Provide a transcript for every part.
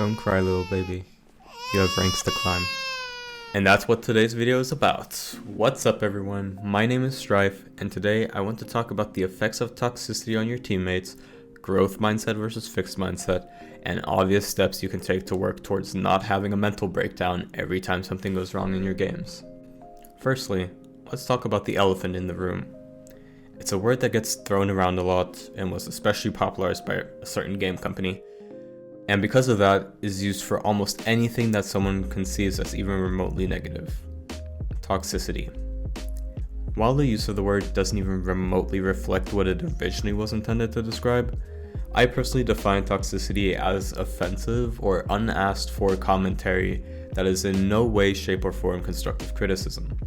Don't cry, little baby. You have ranks to climb. And that's what today's video is about. What's up, everyone? My name is Strife, and today I want to talk about the effects of toxicity on your teammates, growth mindset versus fixed mindset, and obvious steps you can take to work towards not having a mental breakdown every time something goes wrong in your games. Firstly, let's talk about the elephant in the room. It's a word that gets thrown around a lot and was especially popularized by a certain game company, and because of that is used for almost anything that someone conceives as even remotely negative. Toxicity. While the use of the word doesn't even remotely reflect what it originally was intended to describe, I personally define toxicity as offensive or unasked for commentary that is in no way, shape, or form constructive criticism.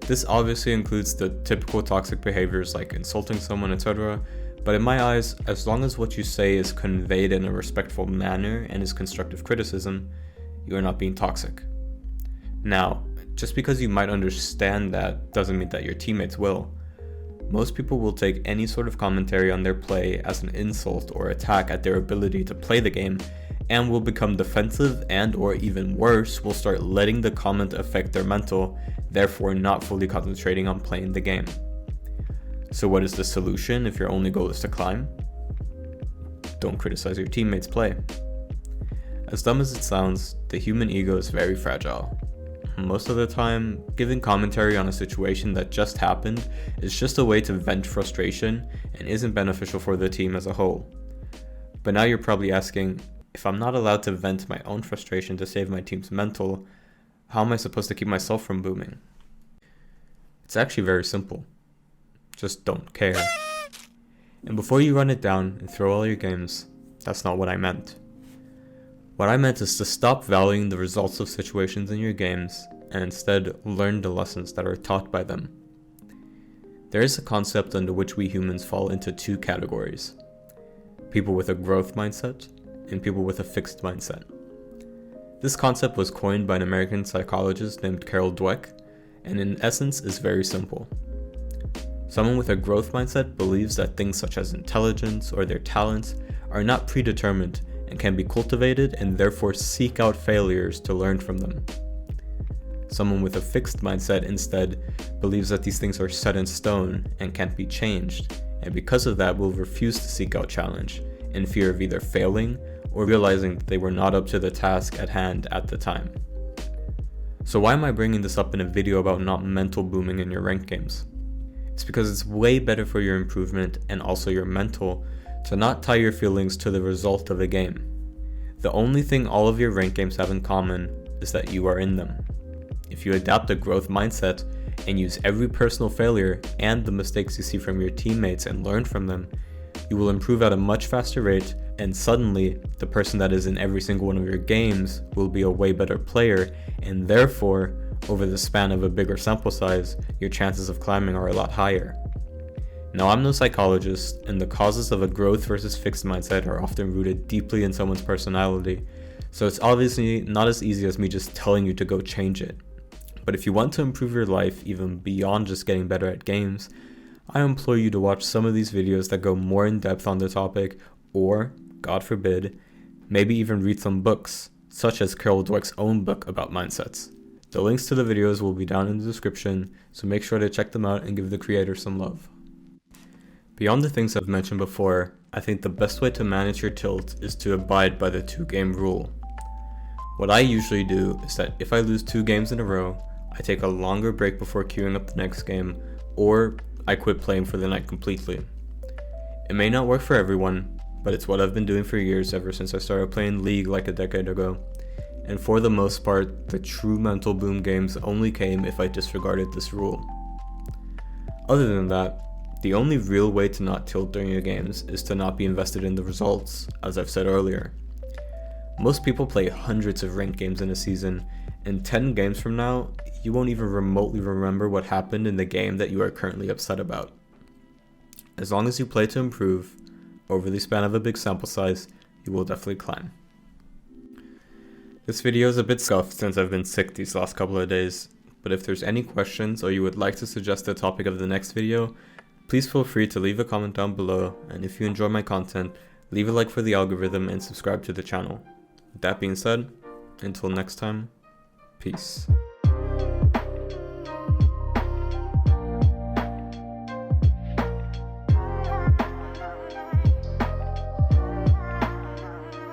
This obviously includes the typical toxic behaviors like insulting someone, etc., but in my eyes, as long as what you say is conveyed in a respectful manner and is constructive criticism, you are not being toxic. Now, just because you might understand that doesn't mean that your teammates will. Most people will take any sort of commentary on their play as an insult or attack at their ability to play the game, and will become defensive and, or even worse, will start letting the comment affect their mental, therefore not fully concentrating on playing the game. So what is the solution if your only goal is to climb? Don't criticize your teammates' play. As dumb as it sounds, the human ego is very fragile. Most of the time, giving commentary on a situation that just happened is just a way to vent frustration and isn't beneficial for the team as a whole. But now you're probably asking, if I'm not allowed to vent my own frustration to save my team's mental, how am I supposed to keep myself from booming? It's actually very simple. Just don't care. And before you run it down and throw all your games, that's not what I meant. What I meant is to stop valuing the results of situations in your games and instead learn the lessons that are taught by them. There is a concept under which we humans fall into two categories: people with a growth mindset and people with a fixed mindset. This concept was coined by an American psychologist named Carol Dweck, and in essence is very simple. Someone with a growth mindset believes that things such as intelligence or their talents are not predetermined and can be cultivated, and therefore seek out failures to learn from them. Someone with a fixed mindset instead believes that these things are set in stone and can't be changed, and because of that will refuse to seek out challenge in fear of either failing or realizing that they were not up to the task at hand at the time. So why am I bringing this up in a video about not mental booming in your ranked games? It's because it's way better for your improvement and also your mental to not tie your feelings to the result of a game. The only thing all of your ranked games have in common is that you are in them. If you adopt a growth mindset and use every personal failure and the mistakes you see from your teammates and learn from them, you will improve at a much faster rate, and suddenly the person that is in every single one of your games will be a way better player, and therefore, over the span of a bigger sample size, your chances of climbing are a lot higher. Now, I'm no psychologist, and the causes of a growth versus fixed mindset are often rooted deeply in someone's personality, so it's obviously not as easy as me just telling you to go change it. But if you want to improve your life even beyond just getting better at games, I implore you to watch some of these videos that go more in depth on the topic, or, God forbid, maybe even read some books, such as Carol Dweck's own book about mindsets. The links to the videos will be down in the description, so make sure to check them out and give the creator some love. Beyond the things I've mentioned before, I think the best way to manage your tilt is to abide by the 2-game rule. What I usually do is that if I lose 2 games in a row, I take a longer break before queuing up the next game, or I quit playing for the night completely. It may not work for everyone, but it's what I've been doing for years ever since I started playing League like a decade ago. And for the most part, the true mental boom games only came if I disregarded this rule. Other than that, the only real way to not tilt during your games is to not be invested in the results, as I've said earlier. Most people play hundreds of ranked games in a season, and 10 games from now, you won't even remotely remember what happened in the game that you are currently upset about. As long as you play to improve, over the span of a big sample size, you will definitely climb. This video is a bit scuffed since I've been sick these last couple of days, but if there's any questions or you would like to suggest the topic of the next video, please feel free to leave a comment down below, and if you enjoy my content, leave a like for the algorithm and subscribe to the channel. With that being said, until next time, peace.